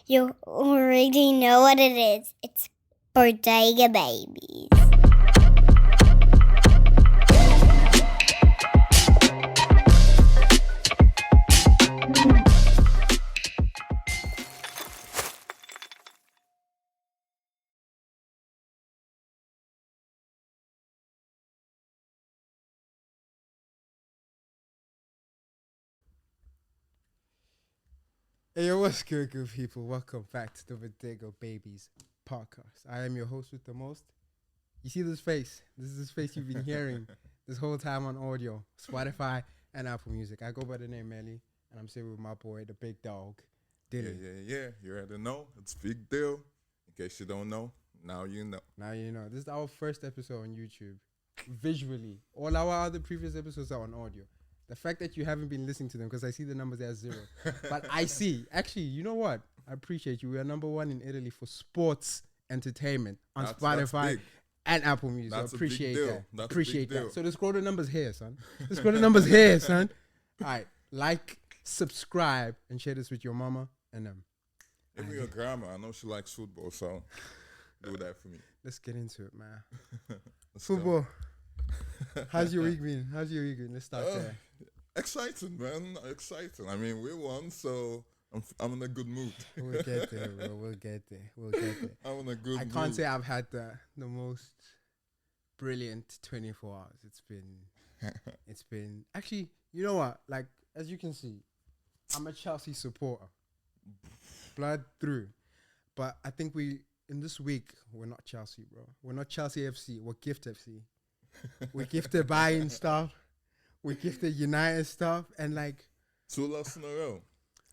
You already know what it is. It's Bodega Babies. Hey, yo, what's good people? Welcome back to the Bodega Babies Podcast. I am your host with the most. You see this face? This is this face you've been hearing this whole time on audio, Spotify, and Apple Music. I go by the name Melly, and I'm sitting with my boy, the big dog, Dylan. Yeah. You already know. It's a big deal. In case you don't know, now you know. Now you know. This is our first episode on YouTube, visually. All our other previous episodes are on audio. The fact that you haven't been listening to them, because I see the numbers at 0. But I see. Actually, you know what? I appreciate you. We are number 1 in Italy for sports entertainment on Spotify and Apple Music. That's I appreciate that. That's appreciate a big deal. that. So let's scroll the numbers here, son. Let's scroll the numbers here, son. All right. Like, subscribe, and share this with your mama and them. Even your grandma. I know she likes football, so do that for me. Let's get into it, man. Let's Football. How's your week been? Let's start there. Exciting, man. Exciting. I mean, we won, so I'm in a good mood. We'll get there, bro. We'll get there. I'm in a good mood. I can't say I've had the most brilliant 24 hours. It's been actually, you know what? Like, as you can see, I'm a Chelsea supporter. Blood through. But I think in this week, we're not Chelsea, bro. We're not Chelsea FC. We're Gift FC. We gifted Bayern stuff. We gifted United stuff. And like 2 losses in a row.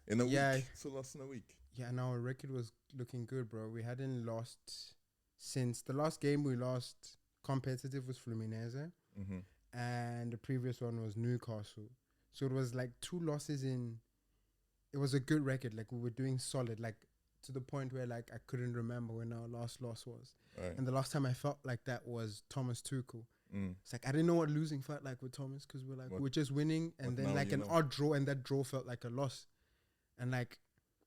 In a week. 2 losses in a week. Yeah, and our record was looking good, bro. We hadn't lost since the last game we lost competitive was Fluminense. Mm-hmm. And the previous one was Newcastle. So it was like 2 losses it was a good record. Like we were doing solid, like to the point where like I couldn't remember when our last loss was. Right. And the last time I felt like that was Thomas Tuchel. It's like I didn't know what losing felt like with Thomas, because we're just winning, and then like an odd draw, and that draw felt like a loss. And like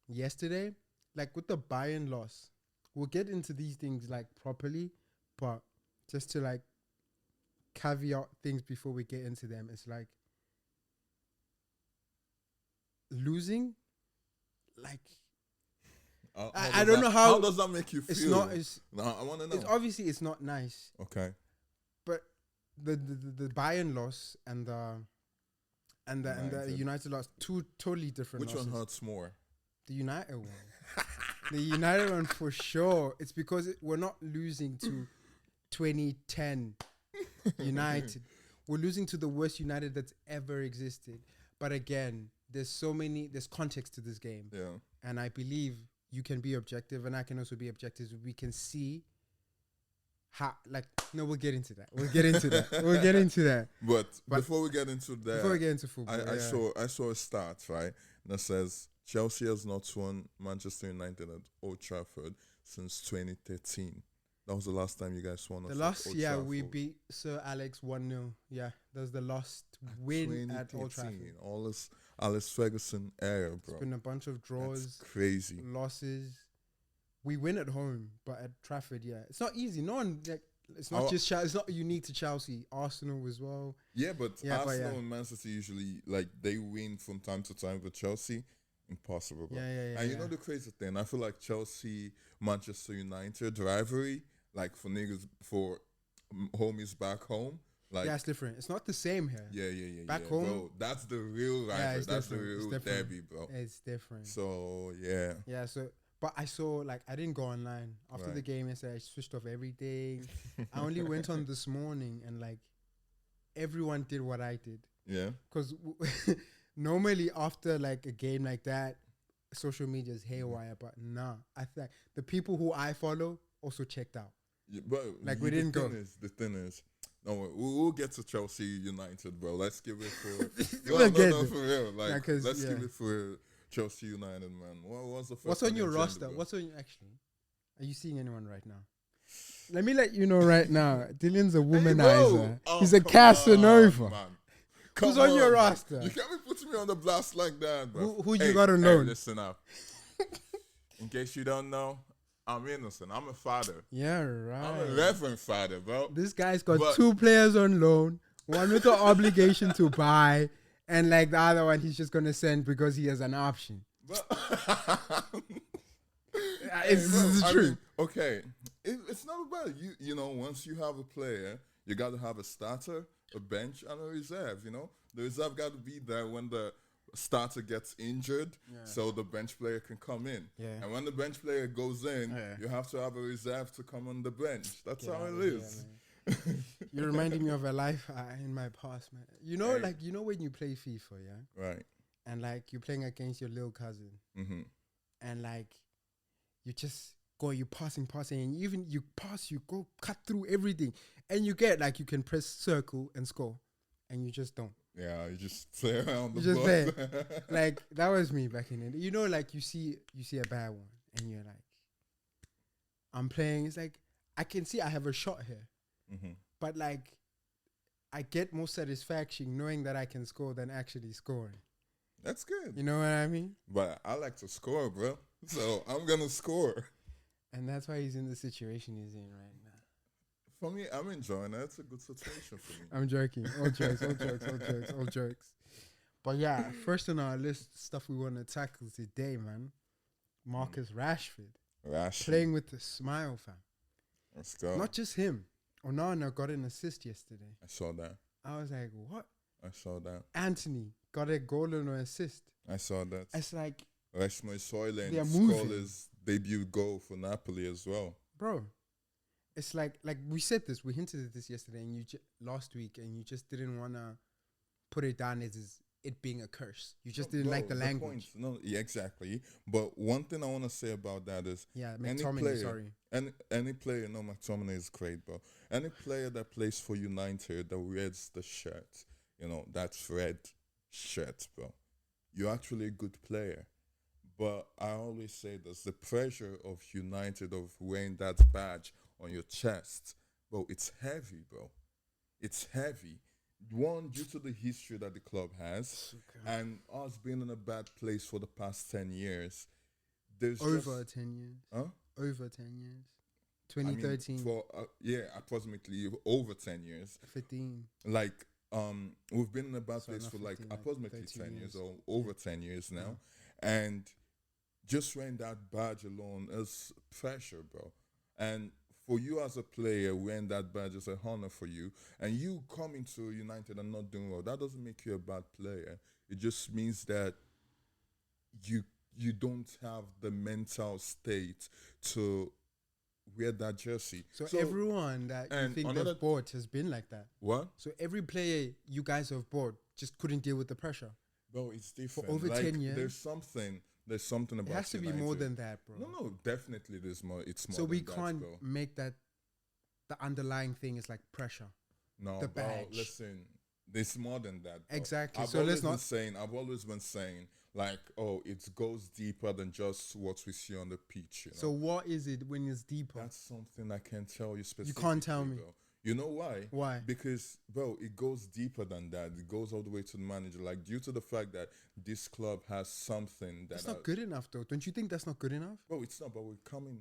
yesterday, like with the Bayern loss, we'll get into these things like properly, but just to like caveat things before we get into them, it's like losing, like I don't know how does that make you feel? I want to know. Obviously it's not nice. Okay. But the Bayern loss and the United loss, 2 totally different losses. Which one hurts more? The United one. The United one for sure. It's because we're not losing to 2010 United. We're losing to the worst United that's ever existed. But again, there's context to this game. Yeah. And I believe you can be objective, and I can also be objective. We can see we'll get into that. We'll get into that. But before we get into that, before we get into football, I saw a stat, right, that says Chelsea has not won Manchester United at Old Trafford since 2013. That was the last time you guys won. We beat Sir Alex 1-0. Yeah, that was the last win at Old Trafford. All this Alex Ferguson era, bro. It's been a bunch of draws. That's crazy. Losses. We win at home, but at Trafford, it's not easy. No one, it's not just Chelsea. It's not unique to Chelsea. Arsenal as well. Yeah, but Arsenal and Man City usually, like, they win from time to time, but Chelsea, impossible, bro. And you know the crazy thing? I feel like Chelsea, Manchester United rivalry, like for niggas, for homies back home. Like, it's different. It's not the same here. Yeah. Back home, bro, that's the real rivalry. That's the real derby, bro. It's different. So, yeah. Yeah, but I saw, like, I didn't go online. After the game, I switched off everything. I only went on this morning, and, like, everyone did what I did. Yeah. Because normally after, like, a game like that, social media is haywire. But nah, I think the people who I follow also checked out. Yeah, but like, we didn't go. The thing is, no, we'll get to Chelsea United, bro. Let's give it for... no, for real. Like, let's give it for... Chelsea United, man. What's the first? What's on your roster? Are you seeing anyone right now? Let me let you know right now. Dylan's a womanizer. He's a Casanova. Who's on your roster? You can't be putting me on the blast like that, bro. Who you got to know? Listen up. In case you don't know, I'm innocent. I'm a father. Yeah, right. I'm a reverend father, bro. This guy's got 2 players on loan, one with the obligation to buy, and like the other one he's just gonna send because he has an option. It's true. Mean, okay, it's not about you. You know, once you have a player, you got to have a starter, a bench, and a reserve. You know, the reserve got to be there when the starter gets injured, so the bench player can come in. Yeah. And when the bench player goes in, you have to have a reserve to come on the bench. That's how it is. You're reminding me of a life in my past, man. You know, like, you know when you play FIFA, yeah? Right. And, like, you're playing against your little cousin. Mm-hmm. And, like, you just you're passing, and even you pass, you go cut through everything. And you get, like, you can press circle and score. And you just don't. Yeah, you just play around the block. Play. Like, that was me back in it. You know, like, you see a bad one, and you're like, I'm playing. It's like, I can see I have a shot here. Mm-hmm. But, like, I get more satisfaction knowing that I can score than actually scoring. That's good. You know what I mean? But I like to score, bro. So I'm going to score. And that's why he's in the situation he's in right now. For me, I'm enjoying it. It's a good situation for me. I'm joking. All jokes. But yeah, first on our list, stuff we want to tackle today, man. Marcus Rashford. Playing with a smile, fam. Let's go. Not just him. Onana got an assist yesterday. I saw that. I was like, what? I saw that. Anthony got a goal and an assist. I saw that. It's like... Rasmus Højlund scored his debut goal for Napoli as well. Bro. It's like we said this, we hinted at this yesterday and last week, and you just didn't want to put it down as it being a curse. You just didn't like the language. No, yeah, exactly. But one thing I want to say about that is... Yeah, McTominay, sorry. Any player, no, McTominay is great, bro. Any player that plays for United that wears the shirt, you know, that's red shirt, bro. You're actually a good player. But I always say this, the pressure of United, of wearing that badge on your chest, bro, it's heavy, bro. It's heavy. One, due to the history that the club has, and us being in a bad place for the past 10 years. There's over 10 years. Huh? Over 10 years. 2013. I mean, approximately over 10 years. 15. Like, we've been in a bad place for 15, like approximately 10 years or over 10 years now. Yeah. And just wearing that badge alone is pressure, bro. And for you as a player, wearing that badge is an honor for you. And you coming to United and not doing well, that doesn't make you a bad player. It just means that you don't have the mental state to wear that jersey. So everyone that you think they've bought has been like that. What? So every player you guys have bought just couldn't deal with the pressure. Bro, it's different. For over 10 years. There's something about it. It has to be more than that, bro. No, definitely there's more. It's more. So we than can't that, make that the underlying thing is like pressure. No, the bro, badge. Listen, there's more than that, bro. Exactly. I've always been saying, like, oh, it goes deeper than just what we see on the pitch. You know? So what is it when it's deeper? That's something I can't tell you specifically. You can't tell me. Bro. You know why? Why? Because, bro, it goes deeper than that. It goes all the way to the manager. Like, due to the fact that this club has something that... That's not good enough, though. Don't you think that's not good enough? Bro, it's not, but we're coming...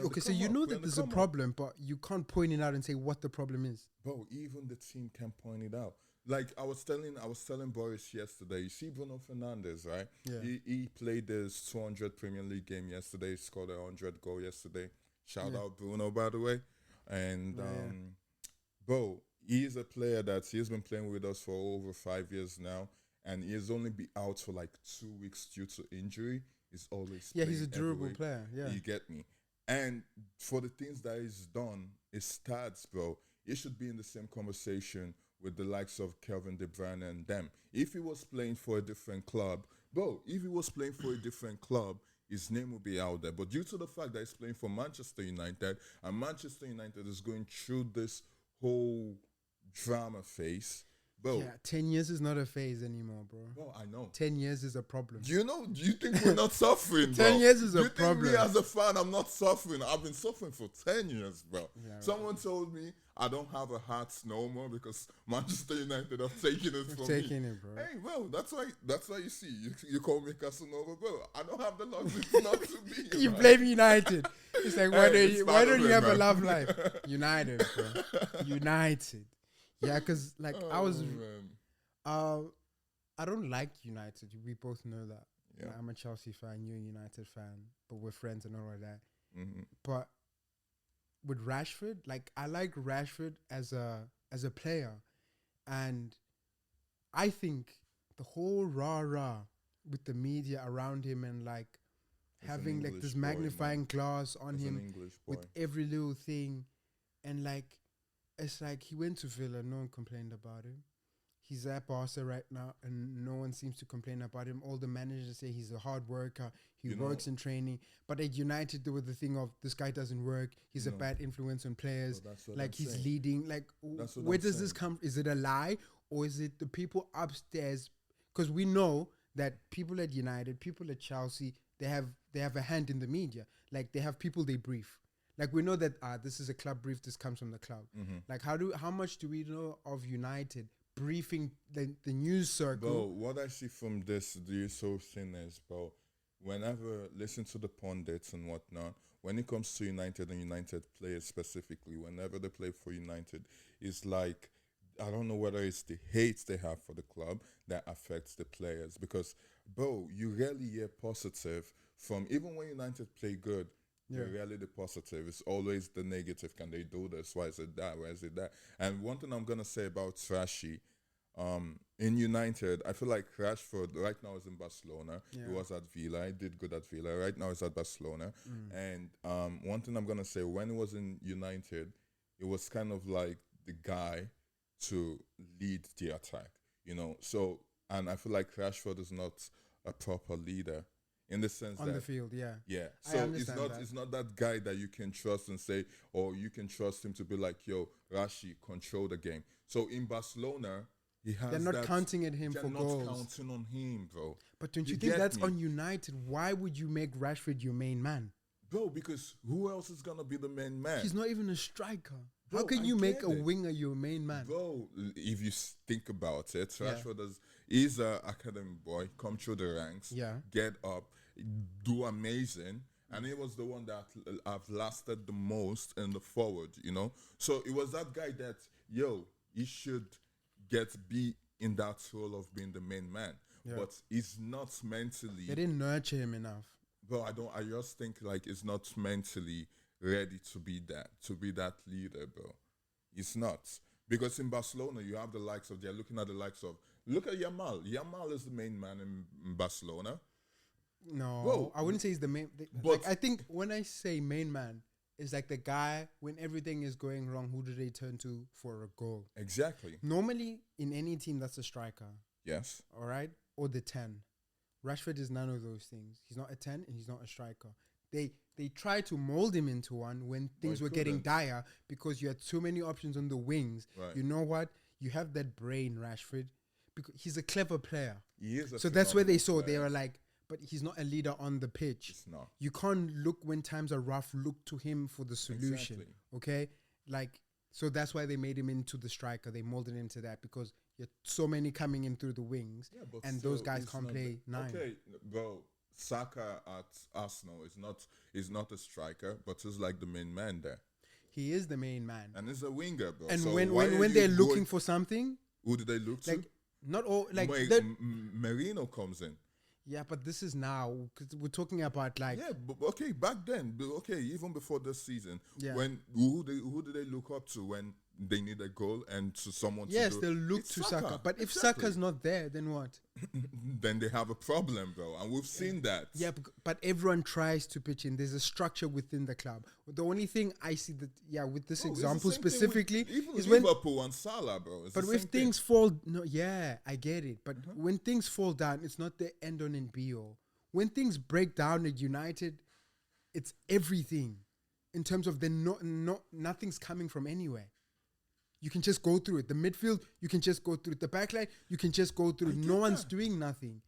Okay, so you know that there's a problem, but you can't point it out and say what the problem is. Bro, even the team can point it out. Like, I was telling Boris yesterday, you see Bruno Fernandes, right? Yeah. He played his 200 Premier League game yesterday. He scored a 100 goal yesterday. Shout out Bruno, by the way. And... bro, he's a player that he's been playing with us for over 5 years now, and he has only been out for like 2 weeks due to injury. He's always he's a durable player. Yeah, you get me. And for the things that he's done, his stats, bro, he should be in the same conversation with the likes of Kevin De Bruyne and them. If he was playing for a different club, his name would be out there. But due to the fact that he's playing for Manchester United, and Manchester United is going through this whole drama phase, Bro. Yeah, 10 years is not a phase anymore, bro. Bro, I know. 10 years is a problem. Do you think we're not suffering, 10 bro? years is a you problem. think me as a fan, I'm not suffering? I've been suffering for 10 years, bro. Yeah, Someone told me I don't have a heart no more because Manchester United have taken it from me. Taking it, bro. Hey, bro, that's why you see, you call me Casanova, bro. I don't have the love. It's not to be. You man. blame United. It's like, why don't you have man. a love life? United, bro. United. Yeah, because, like, I don't like United. We both know that. Yeah. Like, I'm a Chelsea fan, you're a United fan, but we're friends and all of that. Mm-hmm. But with Rashford, like, I like Rashford as a player, and I think the whole rah-rah with the media around him and, like, having, like, this magnifying glass on him with every little thing, and, like, it's like he went to Villa, no one complained about him. He's at Barça right now, and no one seems to complain about him. All the managers say he's a hard worker. He works in training. But at United, there was the thing of this guy doesn't work. He's a bad influence on players. Like, he's leading. Like, where does this come? Is it a lie, or is it the people upstairs? Because we know that people at United, people at Chelsea, they have a hand in the media. Like, they have people they brief. Like, we know that this is a club brief. This comes from the club. Mm-hmm. Like, how much do we know of United briefing the news circle? Bro, what I see from this, the so thin is, bro, whenever listen to the pundits and whatnot, when it comes to United and United players specifically, whenever they play for United, it's like, I don't know whether it's the hate they have for the club that affects the players. Because, bro, you rarely hear positive from, even when United play good, you're rarely the positive. It's always the negative. Can they do this? Why is it that? Why is it that? And one thing I'm going to say about Trashy, in United, I feel like Rashford right now is in Barcelona. Yeah. He was at Villa. He did good at Villa. Right now he's at Barcelona. And one thing I'm going to say, when he was in United, it was kind of like the guy to lead the attack, you know. So, and I feel like Rashford is not a proper leader. In the sense on that, the field, yeah. So it's not that guy that you can trust and say, or you can trust him to be like, yo, Rashi, control the game. So in Barcelona, he has. They're not counting at him for goals. They're not counting on him, bro. But don't you think that's on United? Why would you make Rashford your main man? Bro, because who else is gonna be the main man? He's not even a striker. Bro, how can you make a winger your main man? Bro, if you think about it, Rashford is an academy boy, come through the ranks, get up, do amazing, and he was the one that have lasted the most in the forward, you know. So it was that guy that, yo, he should be in that role of being the main man, but he's not mentally. They didn't nurture him enough. Bro, I just think like it's not mentally ready to be that leader, bro. It's not. Because in Barcelona, you have the likes of, they're looking at the likes of, look at Yamal. Yamal is the main man in Barcelona. No, bro, I wouldn't say he's the main. But like, I think when I say main man, it's like the guy, when everything is going wrong, who do they turn to for a goal? Exactly. Normally, in any team, that's a striker. Yes. All right? Or the 10. Rashford is none of those things. He's not a 10 and he's not a striker. They tried to mold him into one when things were getting dire because you had too many options on the wings. Right. You know what? You have that brain, Rashford, because he's a clever player. He is. So that's where they saw. They were like, but he's not a leader on the pitch. It's not. You can't look when times are rough. Look to him for the solution. Exactly. Okay, like so that's why they made him into the striker. They molded him into that because you had so many coming in through the wings, and those guys can't play 9. Okay, bro. Saka at Arsenal is not a striker, but he's like the main man there. He is the main man, and he's a winger, bro. And so when they're looking for something, who do they look like, to? Not all like Marino comes in. Yeah, but this is now because we're talking about like but okay, back then, even before this season, when who do they look up to when they need a goal and to someone? Yes, they'll look to Saka. But if Saka's not there, then what? Then they have a problem, bro, and we've seen that. Yeah, but everyone tries to pitch in. There's a structure within the club. The only thing I see that with this example specifically is when Liverpool and Salah, bro. But if things fall, I get it. But when things fall down, it's not the end on and be all. When things break down at United, it's everything in terms of nothing's coming from anywhere. you can just go through it. The midfield, you can just go through it. The backline, you can just go through it. No one's doing nothing.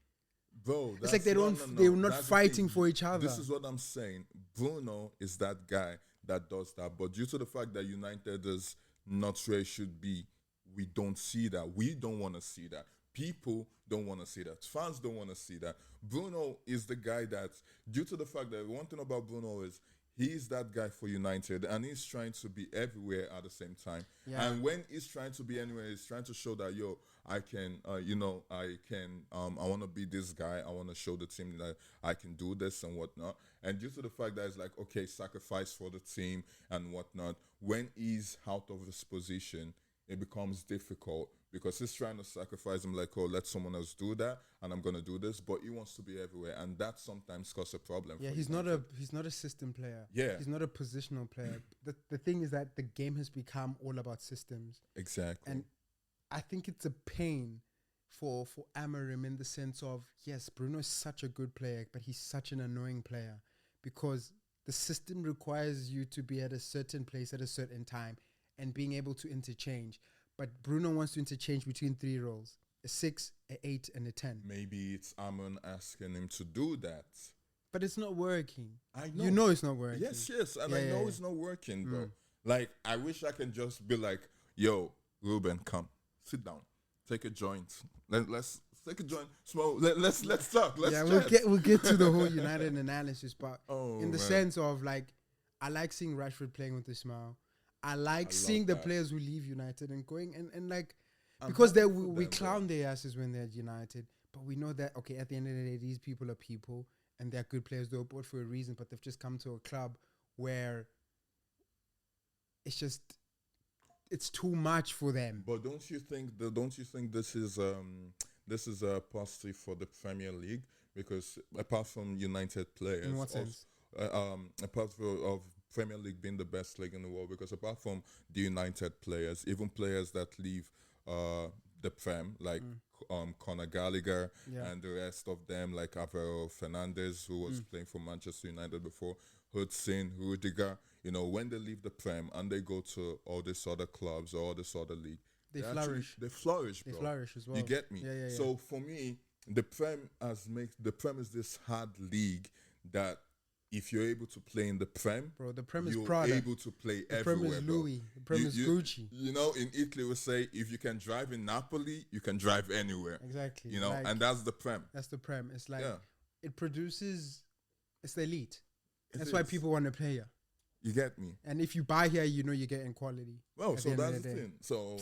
Bro, it's like they're not fighting for each other. This is what I'm saying. Bruno is that guy that does that. But due to the fact that United is not where it should be, we don't see that. We don't want to see that. People don't want to see that. Fans don't want to see that. Bruno is the guy that, due to the fact that one thing about Bruno is he's that guy for United, and he's trying to be everywhere at the same time. Yeah. And when he's trying to be anywhere, he's trying to show that, I can, I want to be this guy. I want to show the team that I can do this and whatnot. And due to the fact that it's like, okay, sacrifice for the team and whatnot, when he's out of his position, it becomes difficult because he's trying to sacrifice him like, let someone else do that and I'm going to do this. But he wants to be everywhere. And that sometimes causes a problem. Yeah, he's not a system player. Yeah. He's not a positional player. The thing is that the game has become all about systems. Exactly. And I think it's a pain for Amorim in the sense of, yes, Bruno is such a good player, but he's such an annoying player because the system requires you to be at a certain place at a certain time and being able to interchange. But Bruno wants to interchange between 3 roles, a 6, a 8, and a 10. Maybe it's Amon asking him to do that. But it's not working. I know. You know it's not working. Yes. And I know it's not working, bro. Like, I wish I can just be like, yo, Ruben, come, sit down, take a joint. Let's take a joint. Small. Let's talk. Let's chat. We'll get to the whole United analysis, but in the sense of, like, I like seeing Rashford playing with a smile. I like seeing the players who leave United and going and like, because we clown their asses when they're at United, but we know that, okay, at the end of the day, these people are people and they're good players. They were bought for a reason, but they've just come to a club where it's too much for them. But don't you think this is a positive for the Premier League? Because apart from United players, in what sense? Apart of Premier League being the best league in the world, because apart from the United players, even players that leave the Prem, like Conor Gallagher and the rest of them, like Alvaro Fernandez, who was playing for Manchester United before, Hudson, Rudiger, when they leave the Prem and they go to all these other clubs or all this other league, they flourish. They flourish, bro. They flourish as well. You get me? Yeah. So for me, the Prem is this hard league that if you're able to play in the Prem, bro, the Prem is you're Prada. able to play the everywhere, Prem is Louis. The Prem is Gucci. In Italy we say, if you can drive in Napoli, you can drive anywhere. Exactly. Like, and that's the Prem. That's the Prem. It's like, it produces, it's the elite. That's why people want to play here. You get me? And if you buy here, you're getting quality. Well, so that's the thing. So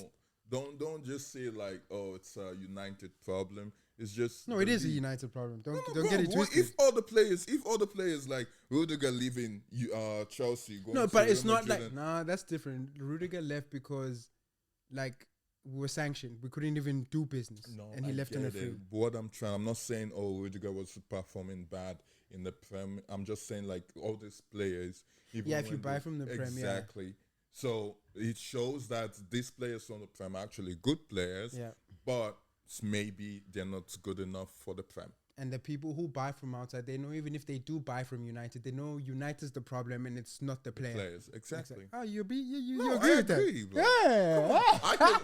don't just say like, oh, it's a United problem. It's just it is a United problem. Don't get it twisted. If all the players like Rudiger leaving Chelsea, going but to it's Real not Madrid like that's different. Rudiger left because like we were sanctioned. We couldn't even do business, and he left on a free. What I'm not saying Rudiger was performing bad in the Prem. I'm just saying like all these players. If you buy from the Prem, exactly. So it shows that these players from the Prem are actually good players, but maybe they're not good enough for the Prem. And the people who buy from outside, they know even if they do buy from United, they know United's the problem and it's not the players. Exactly. Oh, you agree I with agree, that? Bro.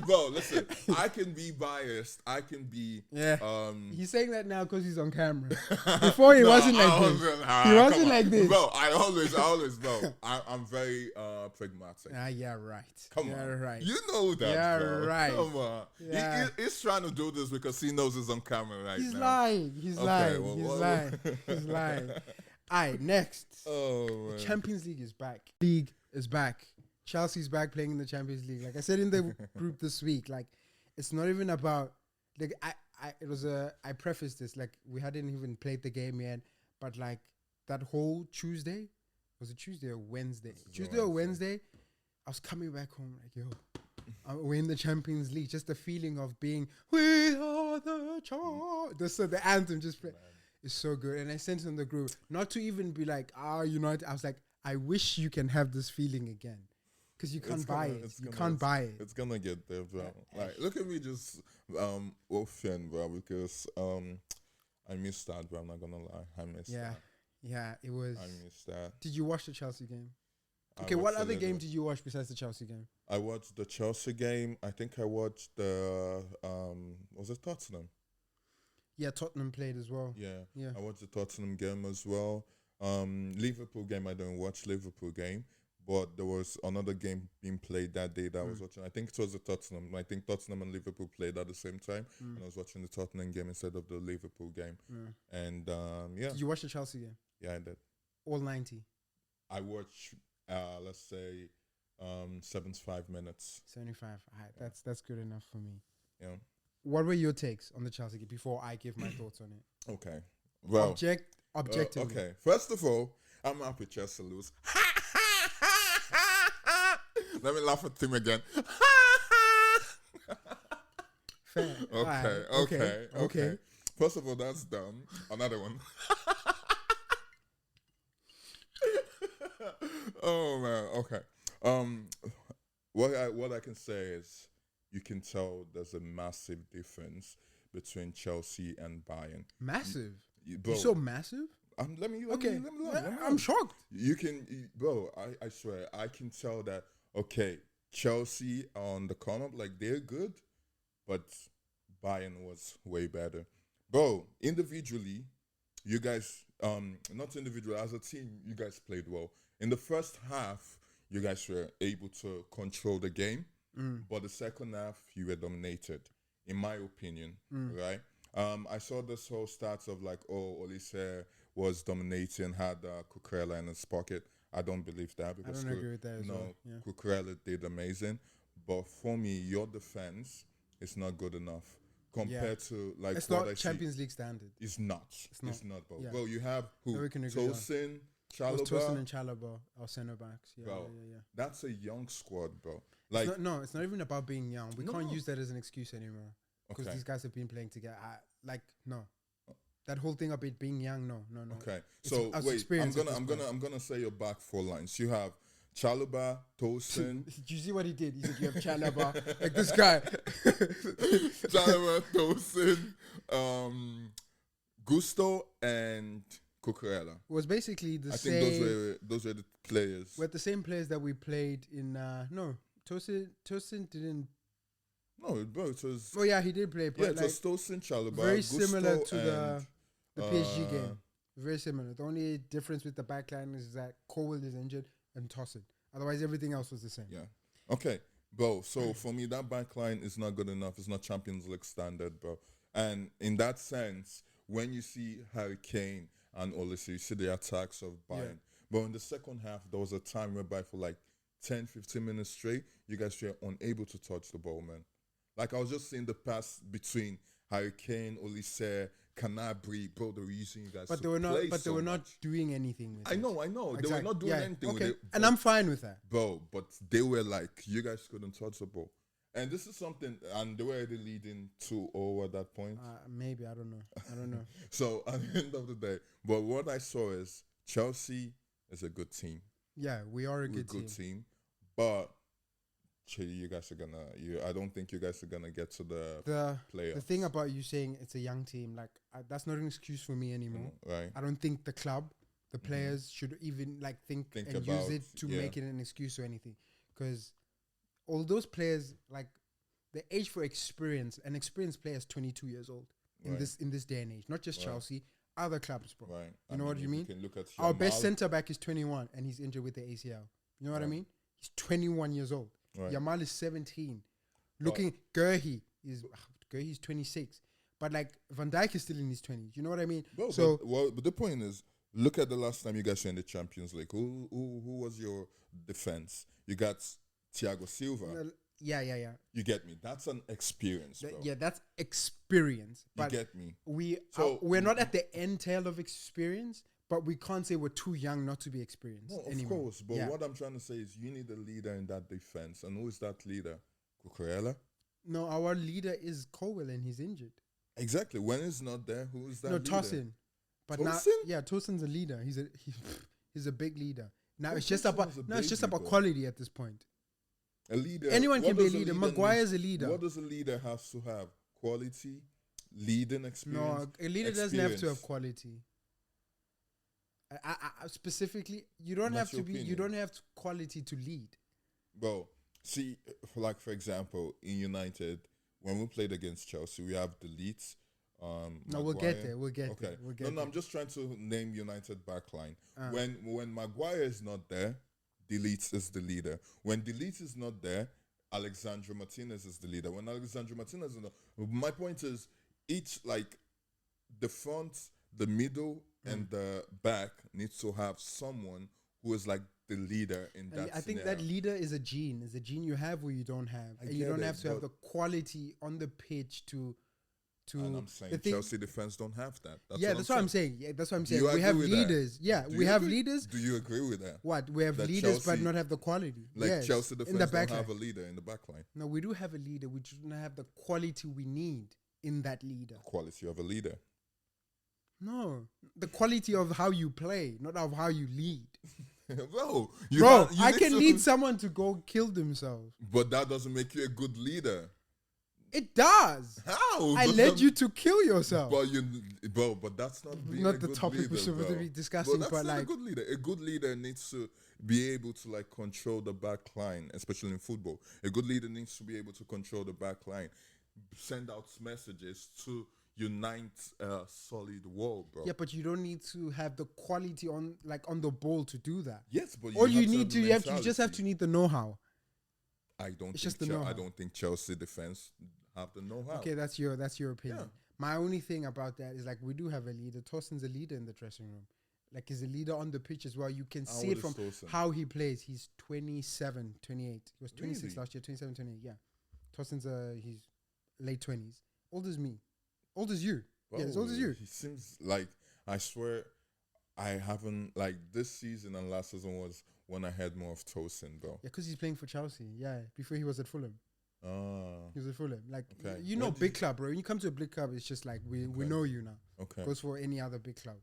Yeah. Listen, I can be biased. I can be. He's saying that now because he's on camera. Before he wasn't like this. He wasn't like this. Bro, I always know. I'm very pragmatic. Yeah, right. Come on. Right. You know that, yeah, bro. Right. Come on. Yeah. He's trying to do this because he knows he's on camera right he's now. Lying. He's lying. He's lying. All right, next. Oh, the Champions League is back. League is back. Chelsea's back playing in the Champions League. Like I said in the group this week, like it's not even about like I prefaced this like we hadn't even played the game yet, but like that whole Tuesday, was it Tuesday or Wednesday? Tuesday or Wednesday, I was coming back home like, yo, we're in the Champions League. Just the feeling of being, we are the champions. The anthem just play. It's so good. And I sent it in the group, not to even be like, United. I was like, I wish you can have this feeling again. Because you can't buy it. You can't buy it. It's going to get there, bro. Like, look at me just offend, bro, because I missed that, bro. I'm not going to lie. I missed that. Yeah, it was. I missed that. Did you watch the Chelsea game? Okay, what other game did you watch besides the Chelsea game? I watched the Chelsea game. I think I watched the was it Tottenham? Yeah, Tottenham played as well. Yeah. I watched the Tottenham game as well. Liverpool game, I don't watch Liverpool game, but there was another game being played that day that I was watching. I think it was the Tottenham. I think Tottenham and Liverpool played at the same time, and I was watching the Tottenham game instead of the Liverpool game. And Did you watch the Chelsea game? Yeah, I did. All 90. I watched, let's say, 75 minutes. 75. That's good enough for me. Yeah. What were your takes on the Chelsea game before I give my thoughts on it? Okay. Well, objectively. Okay. First of all, I'm happy Chelsea lose. Let me laugh at him again. Fair. Okay. First of all, that's dumb. Another one. Oh man. Okay. What I can say is, you can tell there's a massive difference between Chelsea and Bayern. Massive? You so massive? Let me I'm shocked. Bro, I swear, I can tell that, okay, Chelsea on the corner, like, they're good, but Bayern was way better. Bro, individually, you guys, not individually, as a team, you guys played well. In the first half, you guys were able to control the game. But the second half, you were dominated, in my opinion, right? I saw this whole stats of like, Olise was dominating, had Cucurella in his pocket. I don't believe that, because I don't agree with that as well. Cucurella did amazing. But for me, your defense is not good enough compared to like it's what not I Champions see. League standard. It's not, bro. Yeah. Bro, you have who? Tosin, Tosin Chalobah, and Chalobah, our centre backs. Yeah, bro, yeah. that's a young squad, bro. Like, it's not even about being young. We can't use that as an excuse anymore, because these guys have been playing together. That whole thing about being young, no. Okay, so wait, I'm gonna say your back four lines. You have Chalobah, Tosin. Did you see what he did? He said you have Chalobah, like this guy. Chalobah, Tosin, Gusto, and Cucurella. It was basically the same. I think those were the players. We're the same players that we played in. No, Tosin didn't. No, bro, it was. Oh yeah, he did play. But it was Tosin, Chalobah, very Gusto, similar to the PSG game. Very similar. The only difference with the backline is that Cole is injured and Tosin. Otherwise, everything else was the same. Yeah. Okay, bro. So for me, that backline is not good enough. It's not Champions League standard, bro. And in that sense, when you see Harry Kane and Olise, you see the attacks of Bayern. Yeah. But in the second half, there was a time whereby for like 10, 15 minutes straight, you guys were unable to touch the ball, man. Like, I was just seeing the pass between Harry Kane, Olise, Canabri, bro, they were using you guys. But they were not doing anything with it. I know. Exactly. They were not doing anything with it. And I'm fine with that. Bro, but they were like, you guys couldn't touch the ball. And this is something, and they were already leading 2-0 at that point. Maybe, I don't know. So, at the end of the day, but what I saw is Chelsea is a good team. Yeah, we are a good team. But you guys are gonna. I don't think you guys are gonna get to the playoffs. The thing about you saying it's a young team, like that's not an excuse for me anymore. Right. I don't think the club, the players should even like think and use it to make it an excuse or anything. Because all those players, like the age for experience, an experienced player is 22 years old in this day and age. Not just Chelsea, other clubs, bro. Right. You know what you mean? Look at our best centre back is 21 and he's injured with the ACL. You know what I mean? He's 21 years old. Right. Yamal is 17. Gurhi's 26. But like Van Dijk is still in his 20s. You know what I mean? Bro, but the point is, look at the last time you guys were in the Champions League. Who was your defense? You got Thiago Silva. Yeah. You get me? That's an experience, bro. That's experience. But you get me? We're not at the end tail of experience, but we can't say we're too young not to be experienced. No, of course. But what I'm trying to say is you need a leader in that defense. And who is that leader? Cucurella? No, our leader is Cowell and he's injured. Exactly. When he's not there, who is that leader? Tosin. But Tosin? Tosin's a leader. He's a big leader. Now it's just about quality at this point. A leader. Anyone can be a leader. Maguire's a leader. What does a leader have to have? Quality, leading experience. No, a leader doesn't have to have quality. Specifically, you don't have to be. You don't have quality to lead. Bro, see, for example, in United, when we played against Chelsea, we have the Leeds. No, Maguire. We'll get there. We'll get there. No, I'm just trying to name United backline. When Maguire is not there, De Leeds is the leader. When De Leeds is not there, Alexandro Martinez is the leader. When Alexandro Martinez is not, my point is, each the front, the middle, and the back needs to have someone who is like the leader in that. I think that leader is a gene. It's a gene you have or you don't have. You don't have to have the quality on the pitch to. And I'm saying Chelsea defense don't have that. That's what I'm saying. That's what I'm saying. We have leaders. Yeah, we have leaders. Do you agree with that? What? We have leaders but not have the quality. Chelsea defense don't have a leader in the back line. No, we do have a leader. We do not have the quality we need in that leader. Quality of a leader. No, the quality of how you play, not of how you lead. Bro, I can lead someone to go kill themselves. But that doesn't make you a good leader. It does. How? I led you to kill yourself. But that's not the topic we're supposed to be discussing. But that's not a good leader. A good leader needs to be able to control the back line, especially in football. A good leader needs to be able to control the back line, send out messages to unite a solid wall, bro. Yeah, but you don't need to have the quality on the ball to do that. Yes, but you just have to need the know-how. I don't think Chelsea defense have the know-how. Okay, that's your opinion. Yeah. My only thing about that is we do have a leader. Torsten's a leader in the dressing room. He's a leader on the pitch as well. You can see it from how he plays. He's 27, 28. He was 26 last year, 27, 28. Yeah. Torsten's he's late 20s. Old as me. Old as you. Well, as old as you. He seems I swear, I haven't, this season and last season was when I had more of Torsten, bro. Yeah, because he's playing for Chelsea. Yeah, before he was at Fulham. He was at Fulham. Okay. Big club, bro. When you come to a big club, it's just we know you now. Okay. Goes for any other big club.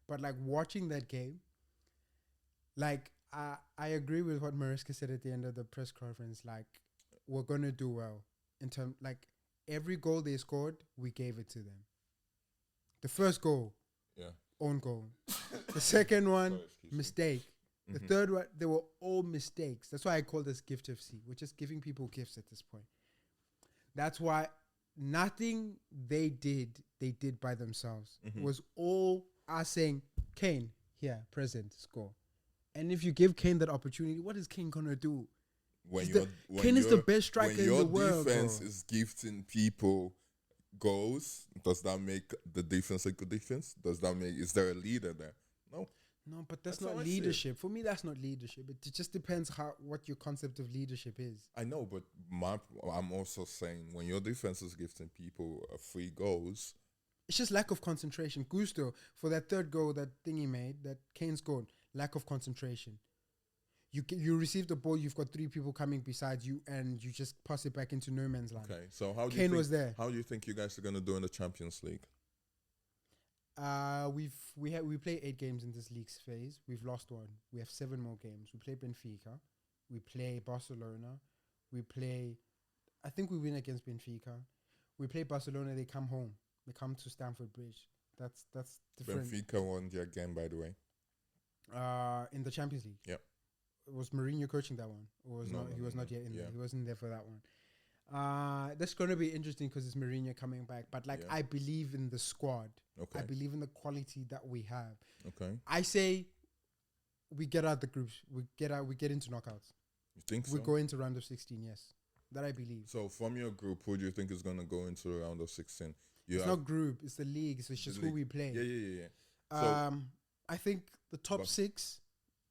But watching that game, I agree with what Mariska said at the end of the press conference. We're going to do well. In terms, every goal they scored, we gave it to them. The first goal, own goal. The second one, mistake. The third one, they were all mistakes. That's why I call this gift FC. We're just giving people gifts at this point. That's why nothing they did by themselves. It was all us saying, Kane, here, present, score. And if you give Kane that opportunity, what is Kane going to do? Kane is the best striker in the world. When your defense is gifting people goals, does that make the defense a good defense? Is there a leader there? No. No, but that's not leadership. For me, that's not leadership. It just depends what your concept of leadership is. I know, but I'm also saying when your defense is gifting people free goals, it's just lack of concentration. Gusto, for that third goal, that thing he made, that Kane scored, lack of concentration. You receive the ball, you've got three people coming beside you, and you just pass it back into no man's land. Okay, so how do you think you guys are going to do in the Champions League? We play 8 games in this league's phase. We've lost 1. We have 7 more games. We play Benfica. We play Barcelona. I think we win against Benfica. We play Barcelona. They come home. They come to Stamford Bridge. That's different. Benfica won their game, by the way. In the Champions League. Yep. Was Mourinho coaching that one? Or was he was not yet in there. He wasn't there for that one. That's going to be interesting because it's Mourinho coming back. But I believe in the squad. Okay. I believe in the quality that we have. Okay. I say we get out the groups. We get into knockouts. You think so? We go into round of 16, yes. That I believe. So from your group, who do you think is going to go into the round of 16? It's not group. It's the league. So it's just who we play. Yeah. So I think the top 6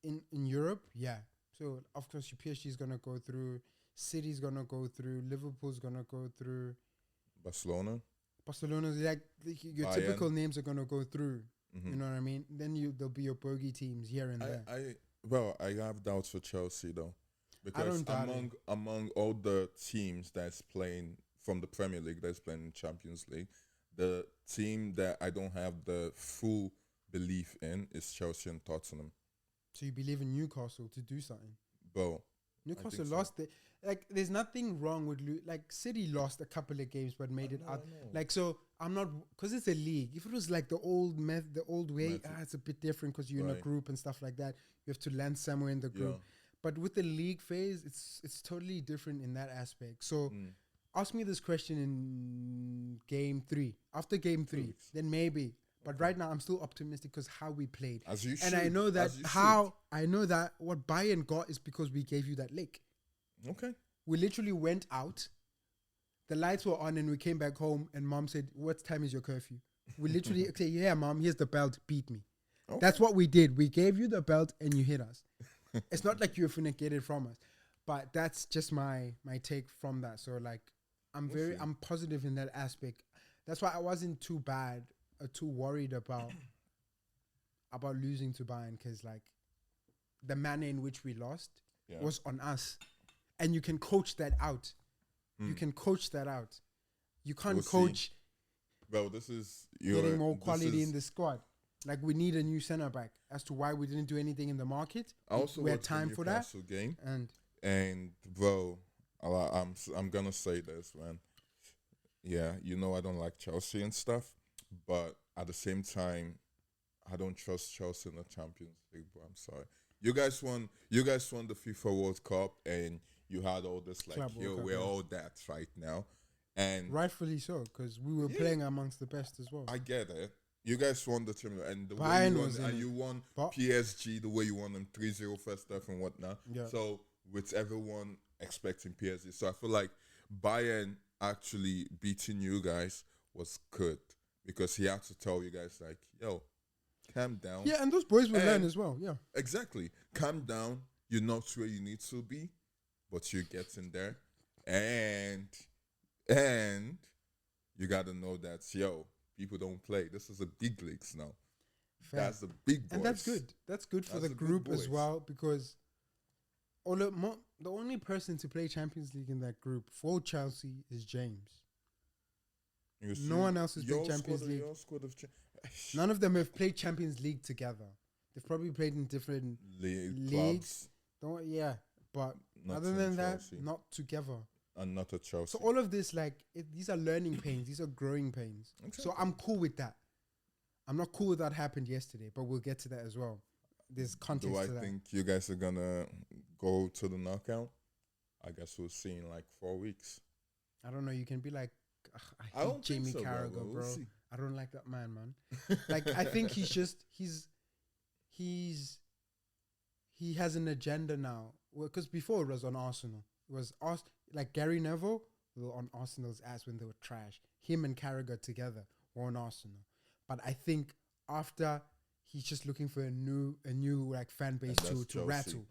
in Europe, yeah. So, of course, your PSG is going to go through. City's going to go through. Liverpool's going to go through. Barcelona's your Bayern. Typical names are going to go through. You know what I mean? Then there'll be your bogey teams here and there. I have doubts for Chelsea, though. Because among all the teams that's playing from the Premier League, that's playing in Champions League, the team that I don't have the full belief in is Chelsea and Tottenham. So you believe in Newcastle to do something? Bro, Newcastle lost it. Like, there's nothing wrong with like City lost a couple of games but made it out. Like, so I'm not, because it's a league. If it was like the old way, it's a bit different because you're in a group and stuff like that. You have to land somewhere in the group. But with the league phase, it's totally different in that aspect. So ask me this question in game 3. After game 3, then maybe. But right now, I'm still optimistic because how we played. As you and should. I know that what Bayern got is because we gave you that lick. Okay. We literally went out. The lights were on and we came back home and mom said, what time is your curfew? We literally say, yeah, mom, here's the belt. Beat me. Okay. That's what we did. We gave you the belt and you hit us. It's not like you're finna get it from us. But that's just my take from that. So like, I'm positive in that aspect. That's why I wasn't too bad or too worried about losing to Bayern, because like the manner in which we lost was on us. And you can coach that out. You can coach that out. You can't coach. Bro, this is getting more quality in the squad. Like, we need a new center back. As to why we didn't do anything in the market, I also we had time for that. Game and bro, I'm gonna say this, man. Yeah, I don't like Chelsea and stuff, but at the same time, I don't trust Chelsea in the Champions League, bro. I'm sorry. You guys won the FIFA World Cup, and you had all this like, we're all that right now, and rightfully so, because we were playing amongst the best as well. I get it. You guys won the Champions, and the Bayern way you won PSG the way you won them 3-0 first half and whatnot. Yeah. So with everyone expecting PSG, so I feel like Bayern actually beating you guys was good, because he had to tell you guys like, yo, calm down. Yeah, and those boys will learn as well. Yeah, exactly. Calm down. You're not where you need to be, but you're getting there, and you gotta know that, yo, people don't play. This is a big leagues now. Fair. That's the big boys. And that's good. That's good for the group as well, because the only person to play Champions League in that group for Chelsea is James. No one else has played Champions League. None of them have played Champions League together. They've probably played in different leagues. But not other than Chelsea. That, not together. And not at Chelsea. So all of this, like, these are learning pains. These are growing pains. Okay. So I'm cool with that. I'm not cool with that happened yesterday, but we'll get to that as well. There's context to that. Do I think you guys are going to go to the knockout? I guess we'll see in like 4 weeks. I don't know. You can be like, I hate Jamie Carragher, bro. I don't like that man. Like, I think he has an agenda now. Because before it was on Arsenal. It was like Gary Neville were on Arsenal's ass when they were trash. Him and Carragher together were on Arsenal. But I think after, he's just looking for a new like fan base to rattle.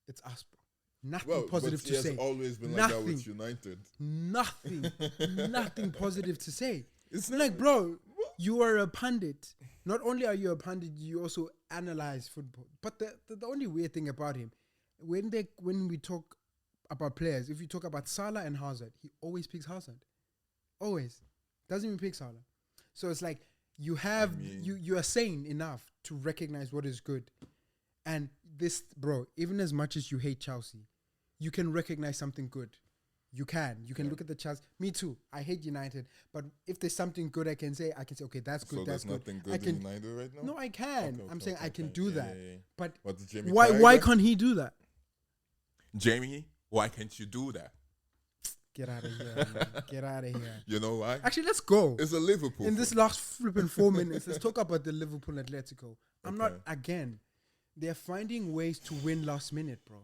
It's us, bro. Nothing positive to say. It's always been like that with United. Nothing positive to say. It's like, bro, you are a pundit. Not only are you a pundit, you also analyze football. But the only weird thing about him, when we talk about players, if you talk about Salah and Hazard, he always picks Hazard. Always. Doesn't even pick Salah. So it's like, you are sane enough to recognize what is good. And this, bro, even as much as you hate Chelsea, you can recognize something good. You can look at the Chelsea. Me too. I hate United. But if there's something good I can say, okay, that's good, that's good. So there's nothing good in United right now? No, I can. I'm saying I can do that. Yeah. But Jamie why can't he do that? Jamie, why can't you do that? Get out of here, man. Get out of here. You know why? Actually, let's go. It's a Liverpool. In this last flipping 4 minutes, let's talk about the Liverpool Atletico. They're finding ways to win last minute, bro.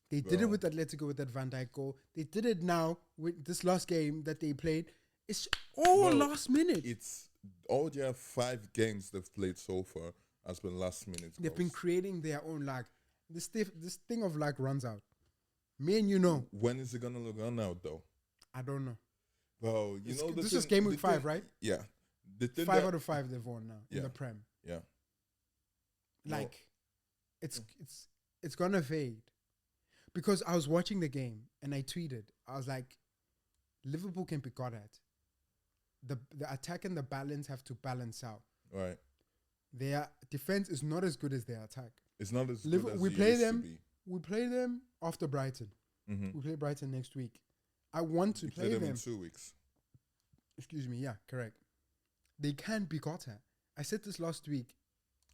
They did it with Atletico with that Van Dijk goal. They did it now with this last game that they played. It's all last minute. It's all their 5 games they've played so far has been last minute. They've been creating their own luck. This thing of luck runs out. Me and you know. When is it gonna run out though? I don't know. Well, this is game week 5, right? Yeah. 5 out of 5 they've won now in the Prem. Yeah. Like, it's gonna fade. Because I was watching the game and I tweeted, I was like, Liverpool can be got at. The attack and the balance have to balance out. Right. Their defense is not as good as their attack. It's not as good as we play them after Brighton. We play Brighton next week. I want to play them in 2 weeks. Excuse me. Yeah, correct. They can't be got at. I said this last week.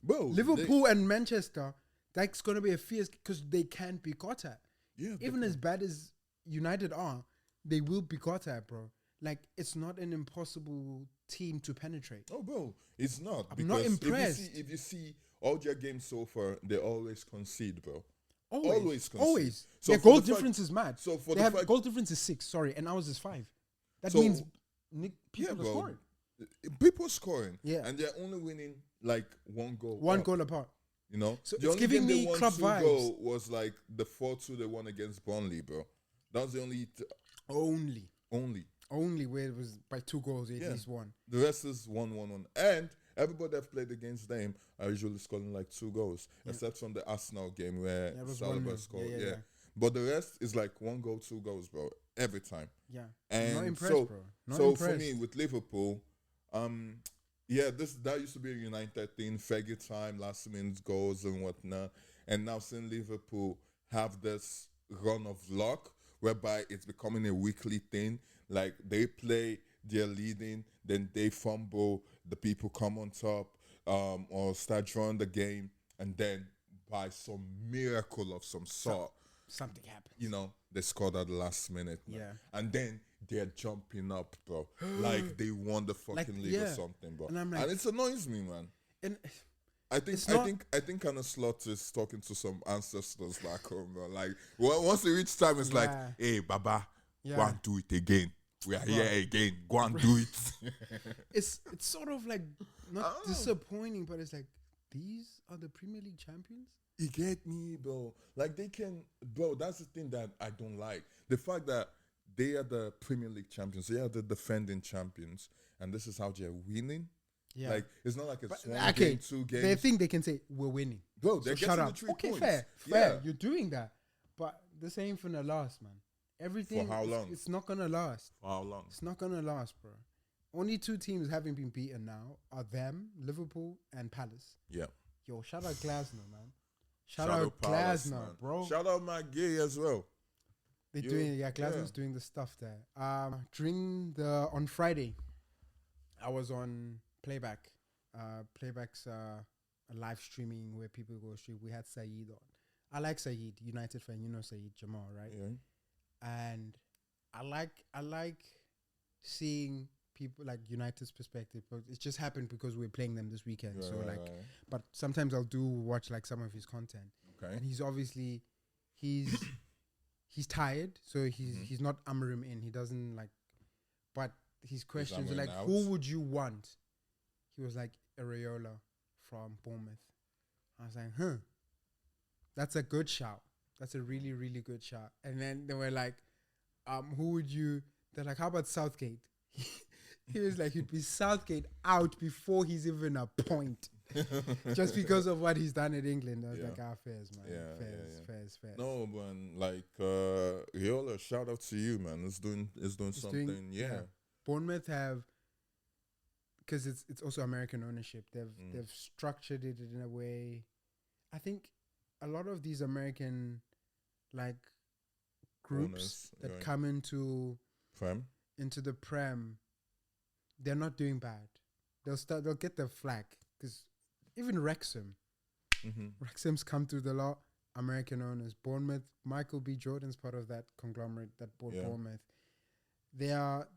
Bro, Liverpool and Manchester, that's going to be a fierce because they can't be got at. Yeah. Even as bad as United are, they will be got at, bro. Like, it's not an impossible team to penetrate. Oh, bro, it's not. I'm not impressed. If you see all their games so far, they always concede, bro. Always concede. Always. So their goal difference is mad. So for they have goal difference is 6, and ours is 5. That means people are scoring. People scoring. Yeah. And they're only winning like one goal. One goal apart. You know? So it's giving me club vibes. Goal was like the 4-2 they won against Burnley, bro. That was the only where it was by 2 goals, at least one. The rest is 1-1-1. And everybody I've played against them are usually scoring like 2 goals, except from the Arsenal game where Saliba scored. Yeah. But the rest is like 1 goal, 2 goals, bro. Every time. Yeah. And not impressed, bro. Not so impressed. for me with Liverpool, that used to be a United thing, Fergie time, last minute goals and whatnot. And now seeing Liverpool have this run of luck whereby it's becoming a weekly thing. Like they play, they're leading, then they fumble, the people come on top, or start drawing the game, and then by some miracle of some sort, something happens. You know, they scored at the last minute. Man. Yeah. And then they're jumping up, bro. like they won the fucking league or something, bro. And it annoys me, man. And I think Anna Slot is talking to some ancestors back home, bro. Like once they reach time, it's like, hey, Baba, go and do it again. We are here again. Go and do it. It's sort of like not disappointing, but it's like, these are the Premier League champions? You get me, bro. Like they can, bro, that's the thing that I don't like. The fact that they are the Premier League champions, they are the defending champions, and this is how they're winning. Yeah. Like, it's not like it's one game, 2 games. They think they can say, we're winning. Bro, they're getting the 3 points. Fair. Yeah. You're doing that. But this ain't finna last, man. Everything. For how long? It's not gonna last. For how long? It's not gonna last, bro. Only 2 teams having been beaten now are them, Liverpool and Palace. Yeah. Yo, shout out Glasner, man. Shout out Glasner, man. Bro. Shout out McGee as well. They're doing, Glasner's doing the stuff there. On Friday, I was on Playback. Playback's a live streaming where people go stream. We had Saeed on. I like Saeed, United fan. You know Saeed Jamal, right? Yeah. And I like seeing people like United's perspective, but it just happened because we're playing them this weekend. But sometimes I'll watch like some of his content. Okay. And he's obviously he's tired, so he's not ummering in. He doesn't like, but his questions are like, who would you want? He was like, Areola from Bournemouth. I was like, that's a good shout. That's a really, really good shout. And then they were like, who would you? They're like, how about Southgate? He was like, he'd be Southgate out before he's even a point. Just because of what he's done in England. I was like, fairs, man. Fairs. No, man, like, Riola, shout out to you, man. It's doing something. Bournemouth have, because it's also American ownership. They've structured it in a way. I think a lot of these American, like, groups that come into the Prem, they're not doing bad. They'll get the flag because even Wrexham, Wrexham's come through the lot. American owners, Bournemouth, Michael B. Jordan's part of that conglomerate that bought Bournemouth. They are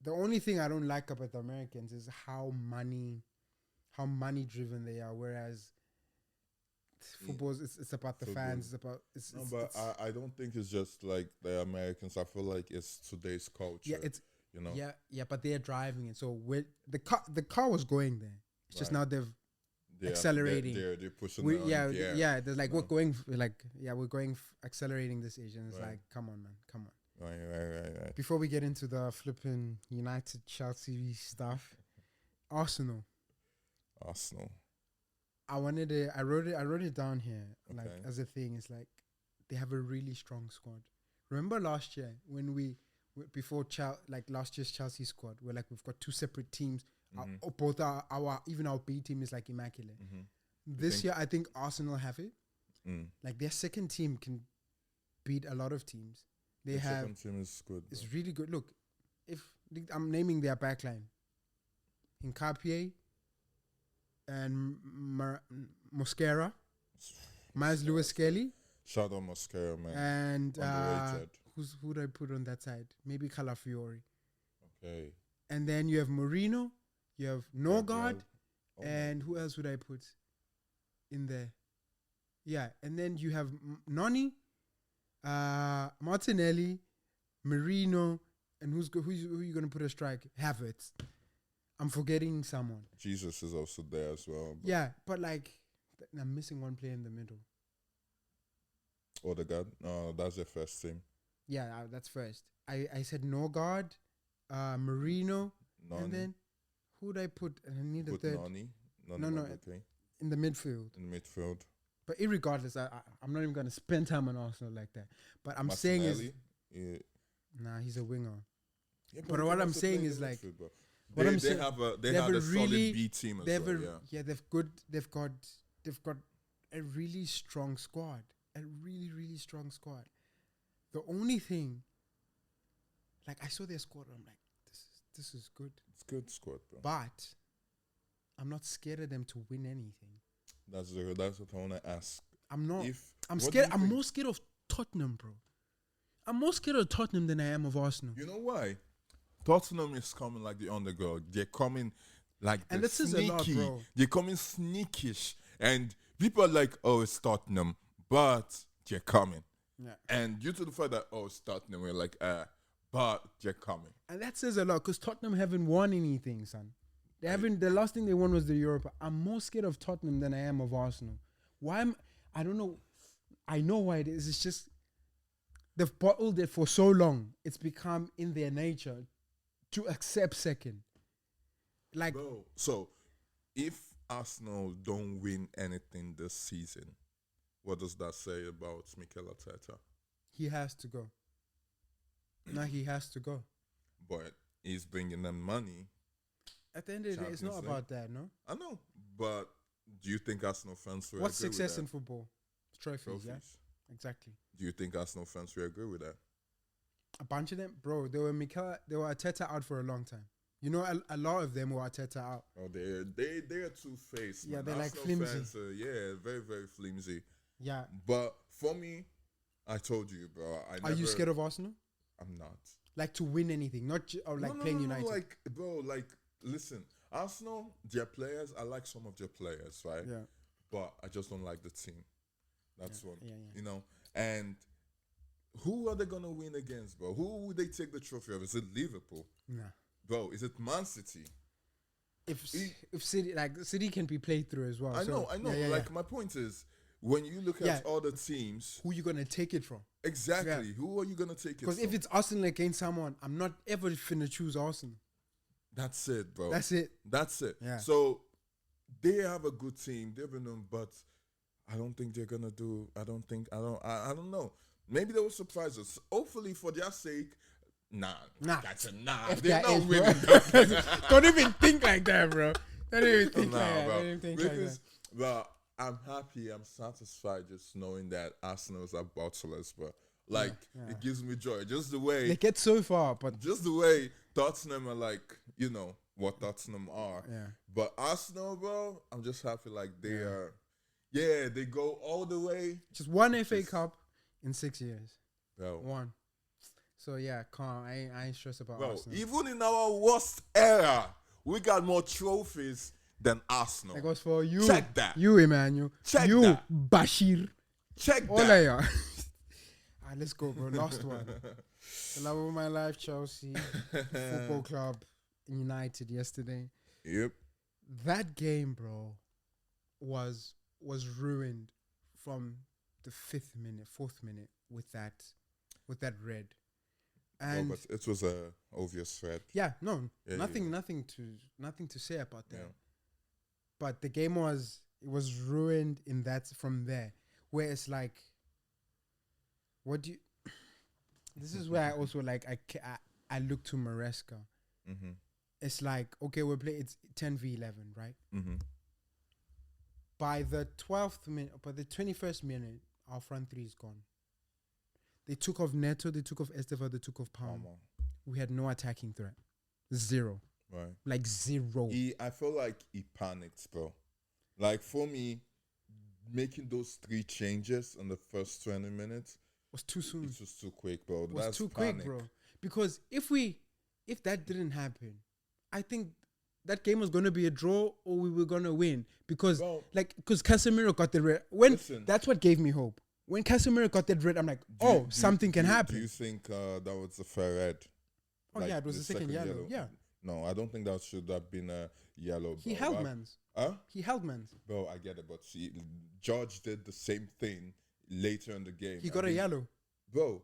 the only thing I don't like about the Americans is how money driven they are. Whereas football, it's about the fans. I don't think it's just like the Americans. I feel like it's today's culture. Yeah, it's. You know? Yeah, but they're driving it. So the car was going there. It's just now they're accelerating. They're pushing. There's like we're going accelerating this age, and it's like, come on, man, come on. Right. Before we get into the flipping United Chelsea stuff, Arsenal. I wrote it down here like as a thing. It's like they have a really strong squad. Remember last year when before last year's Chelsea squad, we're like, we've got 2 separate teams. Both even our B team is like immaculate. This year, I think Arsenal have it. Like their second team can beat a lot of teams. They the have. second team is good. It's really good. Look, if I'm naming their backline, Hincapié and Mosquera, Miles Lewis Kelly. Shout out Mosquera, man. And Underrated. who do I put on that side? Maybe Calafiori. Okay. And then you have Marino, you have Norgard, Oh, and who else would I put in there? Yeah, and then you have Noni, Martinelli, Marino, and who you gonna put a strike? Havertz. I'm forgetting someone. Jesus is also there as well. Yeah, but like I'm missing one player in the middle. Odegaard. No, that's their first team. Yeah, that's first. I said Norgard, Marino, Nani. and then who'd I put? And I need a Put third. Nani. No, okay. in the midfield. In the midfield. But irregardless, I'm not even going to spend time on Arsenal like that. But I'm saying is, nah, he's a winger. Yeah, but what I'm saying is like, they have a solid B team as well. Yeah, they've got a really strong squad, a really really strong squad. The only thing, like I saw their squad, I'm like, this is good. It's good squad, bro. But I'm not scared of them to win anything. That's what I want to ask. I'm not. I'm scared. I'm more scared of Tottenham, bro. I'm more scared of Tottenham than I am of Arsenal. You know why? Tottenham is coming like the underdog. They're coming like and this is a lot, bro. They're coming sneakish, and people are like, "Oh, it's Tottenham," but they're coming. Yeah. And due to the fact that it's Tottenham, we're like, but they're coming. And that says a lot because Tottenham haven't won anything, son. They haven't. The last thing they won was the Europa. I'm more scared of Tottenham than I am of Arsenal. Why? I don't know. I know why it is. It's just they've bottled it for so long. It's become in their nature to accept second. Like, bro, so if Arsenal don't win anything this season, what does that say about Mikel Arteta? He has to go. No, he has to go. But he's bringing them money. At the end of the day, it's not about that, no? I know, but do you think Arsenal fans will What's agree success with that? in football? Trophies, yeah? Exactly. Do you think Arsenal fans will agree with that? A bunch of them, bro, they were Arteta out for a long time. You know, a lot of them were Arteta out. Oh, they're two-faced. Yeah, man. they're like Arsenal flimsy. fans are, very, very flimsy. Yeah. But for me, I told you, bro. Are you scared of Arsenal? I'm not. Like to win anything, not playing United. Like, bro, listen, Arsenal, their players, I like some of their players, right? Yeah. But I just don't like the team. That's one. Yeah. You know, and who are they gonna win against, bro? Who would they take the trophy of? Is it Liverpool? Nah. Bro, is it Man City? If City can be played through as well. I know. Yeah. My point is, when you look at other teams, who you gonna take it from? Exactly. Yeah. Who are you gonna take it from? Because if it's Arsenal against someone, I'm not ever finna choose Arsenal. That's it, bro. That's it. Yeah. So they have a good team. They've been on, but I don't think they're gonna do. I don't know. Maybe they will surprise us. Hopefully, for their sake. Nah. That's a nah. They're not winning. Don't even think like that, bro. Don't even think like that. Don't even think like that. But I'm happy. I'm satisfied just knowing that Arsenal's are bottlers, bro. It gives me joy. Just the way they get so far, but just the way Tottenham are like, you know what Tottenham are. Yeah. But Arsenal, bro, I'm just happy they are. Yeah, they go all the way. Just one FA Cup in 6 years. Bro. One. So yeah, calm. I ain't stressed about Arsenal. Even in our worst era, we got more trophies than Arsenal. That goes for you. Check that. You, Emmanuel. Check you, that. Bashir. Check all that. All right, let's go, bro. Last one. The love of my life, Chelsea Football Club, United yesterday. Yep. That game, bro, was ruined from the 4th minute with that red. And but it was a obvious red. Yeah, no, nothing to say about that. Yeah. But the game was ruined in that from there, where it's like, what do you? This is where I also I look to Maresca. Mm-hmm. It's like, okay, it's 10v11, right? Mm-hmm. By the 12th minute, by the 21st minute, our front three is gone. They took off Neto, they took off Esteva, they took off Palmer. We had no attacking threat. Zero. Right. Like zero. I feel like he panicked, bro. Like for me, making those 3 changes in the first 20 minutes was too soon. It's just too quick, bro. It was too quick, bro. Because if that didn't happen, I think that game was going to be a draw or we were going to win. Because Casemiro got the red. That's what gave me hope. When Casemiro got that red, I'm like, something can happen. Do you think that was a fair red? Oh, yeah, it was the second yellow. Yeah. No, I don't think that should have been a yellow. He held man's. Huh? He held man's. Bro, I get it. But see, George did the same thing later in the game. He got a yellow. Bro,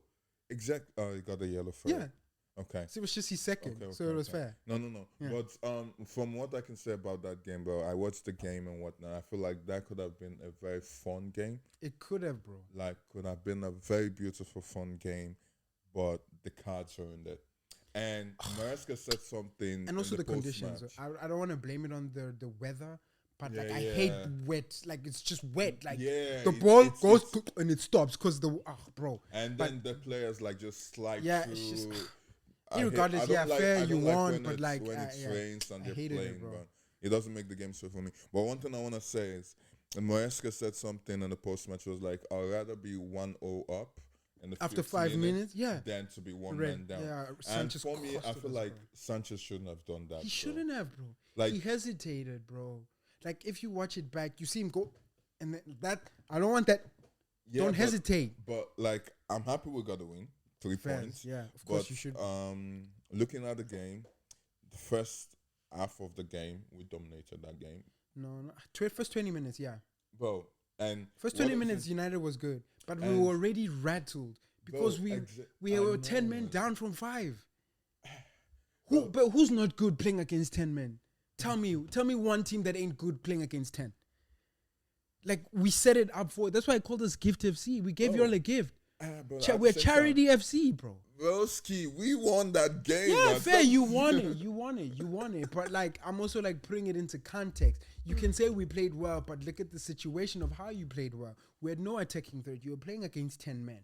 he got a yellow for it. Okay. So it was just his second. So it was fair. No. Yeah. But from what I can say about that game, bro, I watched the game and whatnot. I feel like that could have been a very fun game. It could have, bro. Like, could have been a very beautiful, fun game. But the cards ruined it. And Maresca said something. And also the conditions. I don't want to blame it on the weather, but I hate wet. Like it's just wet. Like the ball goes and it stops because bro. And then the players like just slide through. It's just regardless. Fair you won, but like when it rains and they're playing, bro. It doesn't make the game so for me. But one thing I want to say is, Maresca said something in the post match was like, I'd rather be 1-0 up. After 5 minutes, then to be one man down. Yeah, and for me, I feel like Sanchez shouldn't have done that. He shouldn't have, bro. Like, he hesitated, bro. Like if you watch it back, you see him go, and that I don't want that. Don't hesitate. But like, I'm happy we got a win, 3 points. Yeah, of course you should. Looking at the game, the first half of the game, we dominated that game. No. First 20 minutes, yeah. Bro. And first 20 minutes, United was good, but we were already rattled because we were 10 men down from 5. But who's not good playing against 10 men? Tell me one team that ain't good playing against 10. Like we set it up for. That's why I called us Gift FC. We gave you all a gift. We're Charity FC, bro. Broski, we won that game. Yeah, fair. You won it. But like, I'm also like putting it into context. You can say we played well, but look at the situation of how you played well. We had no attacking threat. You were playing against 10 men.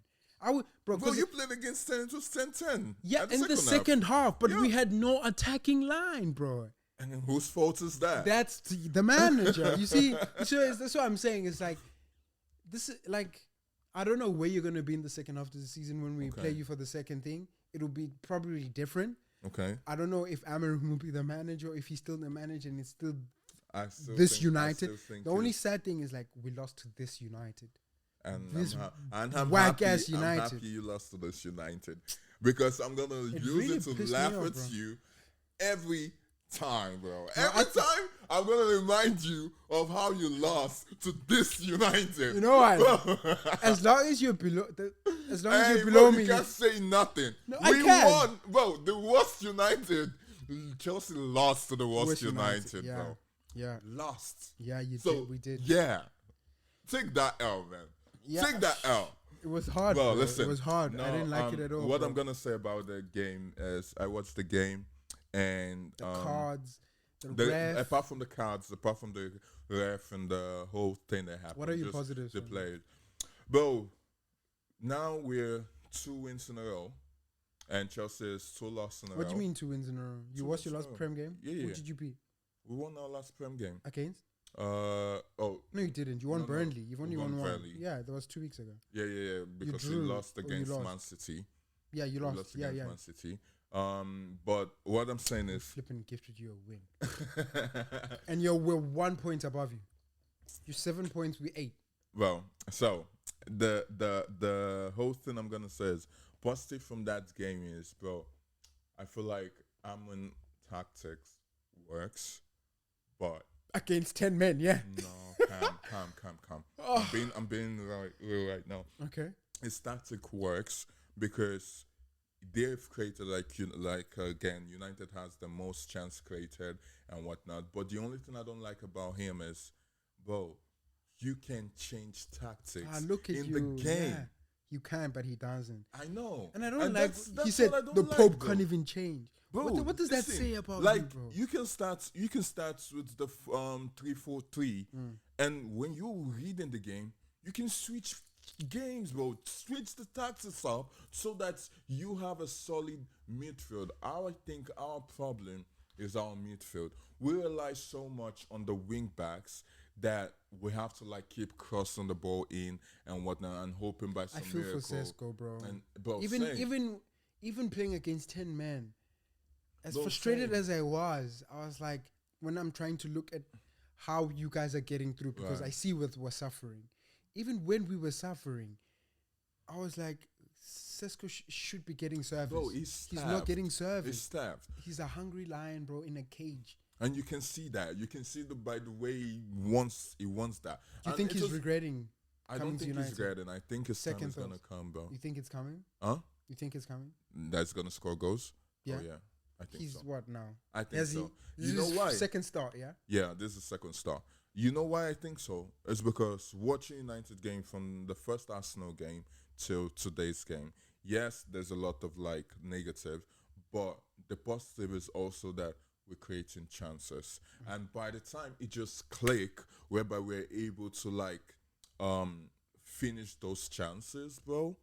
Bro, you played against 10. It was 10-10. Yeah, in the second half. But we had no attacking line, bro. And whose fault is that? That's the manager. You see, that's what I'm saying. It's like this is like. I don't know where you're going to be in the second half of the season when we play you for the second thing. It'll be probably different. Okay. I don't know if Amarim will be the manager or if he's still the manager and it's still United. The only sad thing is like we lost to this United. And I'm whack-ass United. I'm happy you lost to this United. Because I'm going to use it to laugh at you every time, bro. Every time I'm gonna remind you of how you lost to this United. You know what? As long as you're below, me, you can't say nothing. No, we won, bro. The worst United. Chelsea lost to the worst United, bro. Yeah, lost. Yeah, did. We did. Yeah, take that L, man. Yeah. Take that L. It was hard, bro. Listen, it was hard. I didn't like it at all. What I'm gonna say about the game is, I watched the game. And the cards, the ref. Apart from the cards, apart from the ref and the whole thing that happened. What are your positives? The players. Bro, now we're 2 wins in a row. And Chelsea is 2 losses in a row. What do you mean 2 wins in a row? You watched your last Prem game? Yeah. Who did you beat? We won our last Prem game. Against? No, you didn't. You won Burnley. You've only won Burnley. 1. Yeah, that was 2 weeks ago. Yeah. Because we lost against Man City. Yeah, you lost. Yeah. Man City. But what I'm saying is, flipping gifted you a win, and we're 1 point above you. You're 7 points. We 8. Well, so the whole thing I'm gonna say is positive from that game is, bro, I feel like Amon tactics works, but against 10 men, yeah. No, calm. Oh. I'm being real right now. Okay, his tactic works because they've created again, United has the most chance created and whatnot. But the only thing I don't like about him is, bro, you can change tactics look at in the game. Yeah. You can, but he doesn't. I know. And I don't like. He said the Pope can't even change. Bro, what does that say about you, bro? You can start with the 3-4-3, and when you're reading the game, you can switch games, bro. Switch the tactics up so that you have a solid midfield. I think our problem is our midfield. We rely so much on the wing backs that we have to like keep crossing the ball in and whatnot and hoping by some miracle. I feel for Sesko, bro. And bro, even playing against 10 men, as frustrated as I was like, when I'm trying to look at how you guys are getting through, because I see we're suffering. Even when we were suffering, I was like, Sesko should be getting service. Bro, he's not getting service. He's staffed. He's a hungry lion, bro, in a cage. And you can see that. You can see by the way he wants that. Do you think he's regretting? I don't think he's regretting. I think his time is gonna come, bro. You think it's coming? Huh? You think it's coming? That's gonna score goals? Yeah. Oh, yeah. I think he's so. What now? I think so. You know why? Second start, yeah? Yeah, this is second start. You know why I think so? It's because watching United game from the first Arsenal game till today's game, yes, there's a lot of like negative, but the positive is also that we're creating chances. And by the time it just click, whereby we're able to like finish those chances, bro,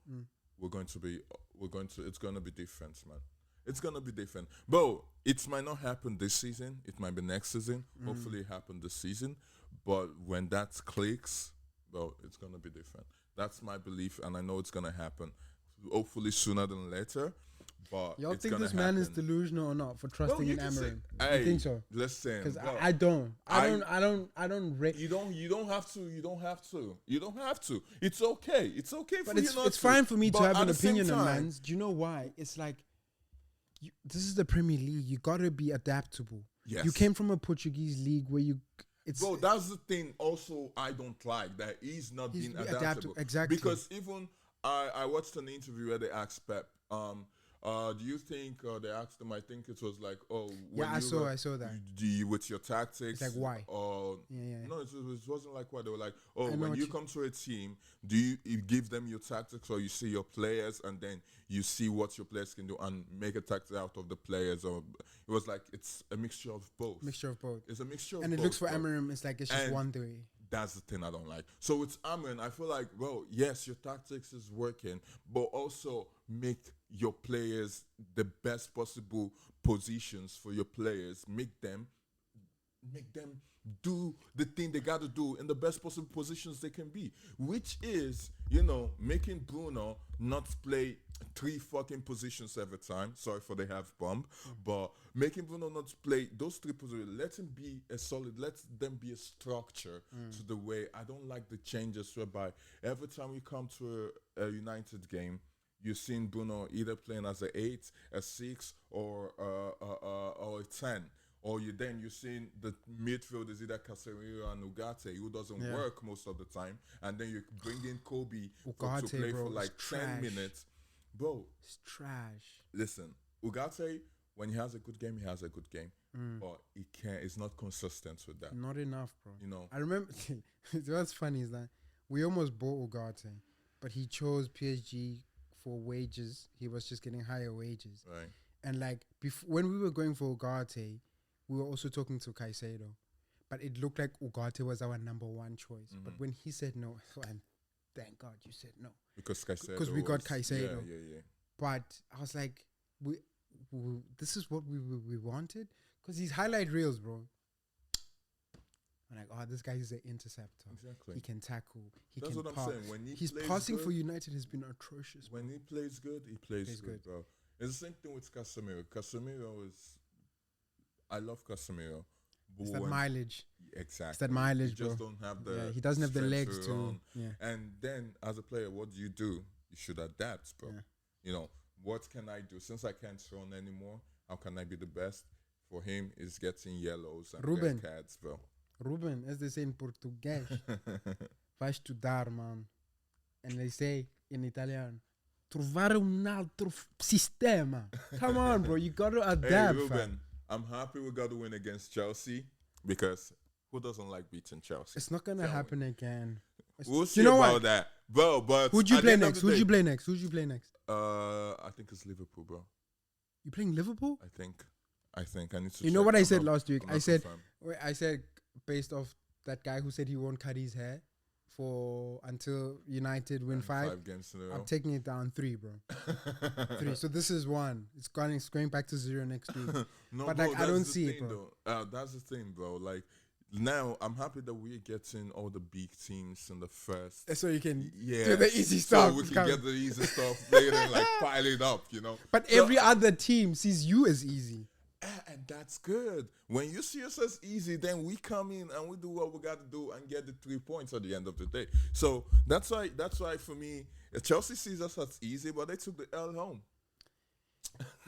it's gonna be different, man. It's gonna be different. Bro, it might not happen this season, it might be next season. Hopefully it happen this season. But when that clicks, bro, it's gonna be different. That's my belief, and I know it's gonna happen. Hopefully sooner than later. But y'all think this man is delusional or not for trusting in Amorim? Hey, you think so? Listen, because I don't. I don't rate. You don't have to. It's okay. It's okay but for you not to. It's fine for me to have an opinion on man's. Do you know why? It's like, this is the Premier League. You gotta be adaptable. Yes. You came from a Portuguese league where you. Bro, that's the thing. Also, I don't like that he's not being adaptable. Exactly. Because even I watched an interview where they asked Pep, do you think they asked him? I think it was like, I saw that. Do you with your tactics? It's like why? No, it wasn't like why. They were like, when you come to a team, do you give them your tactics, or you see your players and then you see what your players can do and make a tactic out of the players? Or it was like it's a mixture of both. It's a mixture of both. And it looks for Amorim, it's like it's just one way. That's the thing I don't like. So it's Amorim. I feel like, bro, yes, your tactics is working, but also make your players the best possible positions for your players. Make them do the thing they got to do in the best possible positions they can be, which is, making Bruno not play 3 fucking positions every time. Sorry for the half bomb, but making Bruno not play those 3 positions. Let him be let them be a structure to the way. I don't like the changes whereby every time we come to a United game, you've seen Bruno either playing as a 8, a 6, or a 10. Or you're seeing the midfield is either Casemiro and Ugarte, who doesn't work most of the time, and then you bring in Kobe to play for like 10 minutes. Bro, it's trash. Listen, Ugarte, when he has a good game, he has a good game. But it's not consistent with that. Not enough, bro. I remember, what's funny is that we almost bought Ugarte, but he chose PSG for wages. He was just getting higher wages. Right. And like, when we were going for Ugarte, we were also talking to Caicedo, but it looked like Ugarte was our number 1 choice. But when he said no, and thank God you said no, because we got Caicedo. Yeah. But I was like, we this is what we wanted, because his highlight reels, bro. I'm like, this guy is an interceptor. Exactly. He can tackle. That's can what pass. I'm saying. When his passing good, for United has been atrocious. When he plays good, he plays good, bro. It's the same thing with Casemiro. Casemiro is. I love Casemiro. It's that mileage. Exactly. It's that mileage, bro. He just don't have the. He doesn't have the legs to. Yeah. And then, as a player, what do? You should adapt, bro. Yeah. What can I do? Since I can't run anymore, how can I be the best? For him, is getting yellows and red cards, bro. Ruben, as they say in Portuguese, vai estudar, man. And they say in Italian, trovare un altro sistema. Come on, bro. You got to adapt. Hey, Ruben. I'm happy we got to win against Chelsea, because who doesn't like beating Chelsea? It's not going to happen again. We'll see about that. Bro, but who'd you play next? I think it's Liverpool, bro. You playing Liverpool? I think. I need to. You know what I said last week? I said based off that guy who said he won't cut his hair for until United win 5 games in a row. I'm taking it down 3, bro. 3. So this is 1. It's going back to 0 next week. No, but bro, like I don't see it, bro. That's the thing, bro. Like now, I'm happy that we're getting all the big teams in the first. So you can do the easy stuff. So we can get the easy stuff later and like pile it up, you know. But every other team sees you as easy. And that's good. When you see us as easy, then we come in and we do what we got to do and get the 3 points at the end of the day. So that's why for me, Chelsea sees us as easy, but they took the L home.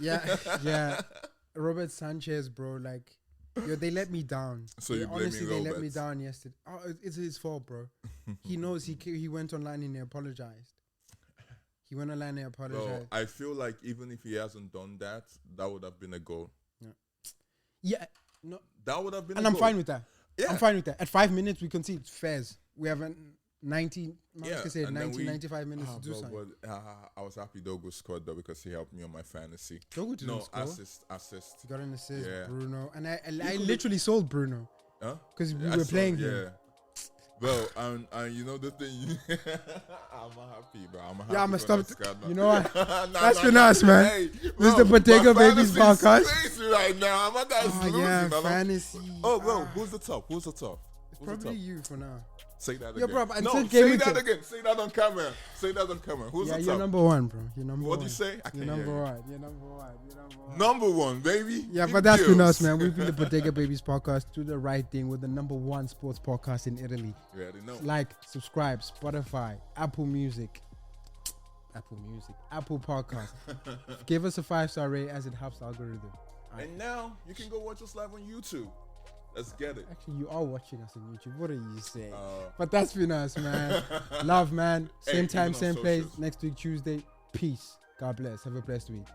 Yeah. Robert Sanchez, bro, like, they let me down. So you honestly, blaming they Robert? let me down yesterday. Oh, it's his fault, bro. He knows. He went online and he apologized. He went online and apologized. Bro, I feel like even if he hasn't done that, that would have been a goal. Yeah, no, that would have been. And I'm fine with that. Yeah. I'm fine with that. At 5 minutes, we concede. Fairs. We have 90, yeah, 95 minutes to do something. But, I was happy Dogo scored though because he helped me on my fantasy. Dogo didn't score. Assist. He got an assist, Yeah. Bruno. And I literally sold Bruno. Huh? Because we were playing him. Yeah. Bro, and you know the thing, I'm happy, bro. I'm happy. Yeah, I'm gonna stop. You know what? That's been us, man. Hey, This is the Bodega Babies Podcast. Crazy right now. My guy's losing. Yeah, fantasy. Oh, bro, who's the top? It's probably you for now. Say that Yo, again. bro, say that again. Say that on camera. Who's the top? You're number 1, bro. You're number 1. What do you say? You're number 1. You're number 1. Number 1, baby. Yeah, but that's been us, man. We've been the Bodega Babies Podcast. Do the right thing. We're the number 1 sports podcast in Italy. You already know. Like, subscribe, Spotify, Apple Podcast. Give us a 5-star rate as it helps the algorithm. And now you can go watch us live on YouTube. Let's get it. Actually, you are watching us on YouTube. What are you saying? But that's been us, man. Love, man. Same time, same place. Next week, Tuesday. Peace. God bless. Have a blessed week.